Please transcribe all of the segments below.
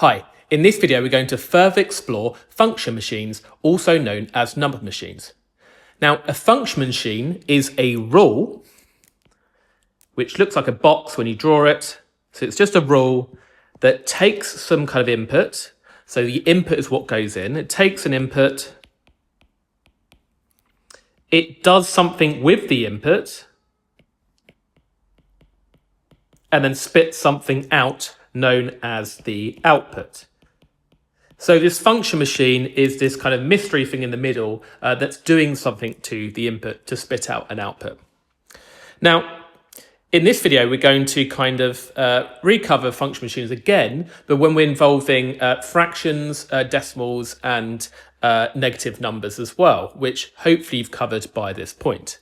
Hi, in this video we're going to further explore function machines, also known as number machines. Now, a function machine is a rule which looks like a box when you draw it. So it's just a rule that takes some kind of input. So the input is what goes in. It takes an input. It does something with the input and then spits something out known as the output. So this function machine is this kind of mystery thing in the middle that's doing something to the input to spit out an output. Now, in this video, we're going to kind of recover function machines again, but when we're involving fractions, decimals, and negative numbers as well, which hopefully you've covered by this point.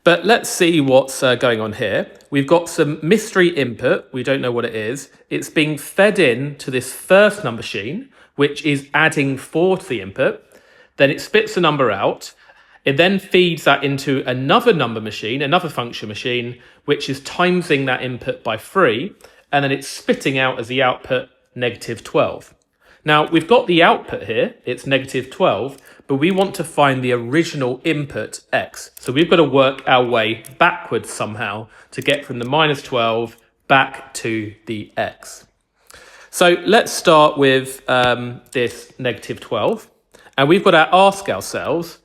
But let's see what's going on here. We've got some mystery input. We don't know what it is. It's being fed in to this first number machine, which is adding 4 to the input. Then it spits a number out. It then feeds that into another number machine, another function machine, which is timesing that input by 3. And then it's spitting out as the output negative 12. Now, we've got the output here. It's negative 12. But we want to find the original input x. So we've got to work our way backwards somehow to get from the minus 12 back to the x. So let's start with this negative 12. And we've got to ask ourselves,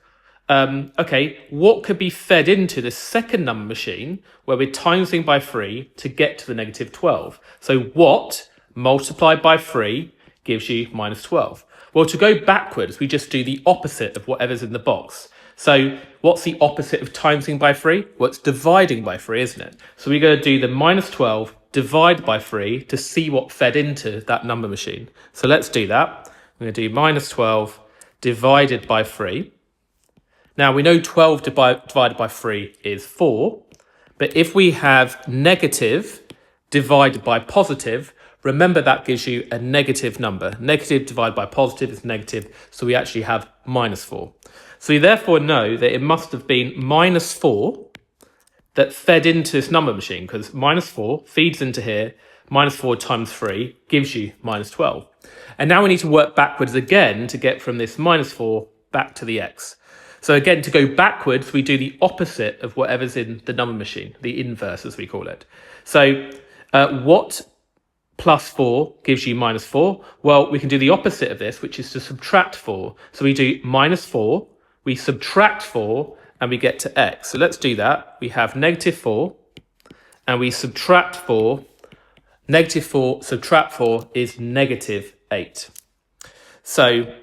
okay, what could be fed into the second number machine where we're timesing by 3 to get to the negative 12? So what multiplied by 3 gives you minus 12? Well, to go backwards, we just do the opposite of whatever's in the box. So what's the opposite of timesing by 3? Well, it's dividing by 3, isn't it? So we're going to do the minus 12 divide by 3 to see what fed into that number machine. So let's do that. I'm going to do minus 12 divided by 3. Now, we know 12 divided by 3 is 4. But if we have negative divided by positive, remember that gives you a negative number. Negative divided by positive is negative, so we actually have minus 4. So you therefore know that it must have been minus 4 that fed into this number machine, because minus 4 feeds into here, minus 4 times 3 gives you minus 12. And now we need to work backwards again to get from this minus 4 back to the x. So again, to go backwards, we do the opposite of whatever's in the number machine, the inverse as we call it. So what plus 4 gives you minus 4? Well, we can do the opposite of this, which is to subtract 4. So we do minus 4, we subtract 4, and we get to x. So let's do that. We have negative 4, and we subtract 4. Negative 4 subtract 4 is negative 8. So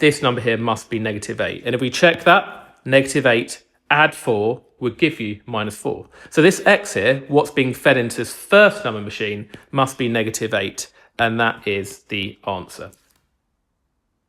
this number here must be negative 8. And if we check that, negative 8 add 4 would give you minus 4. So this x here, what's being fed into this first number machine, must be negative 8, and that is the answer.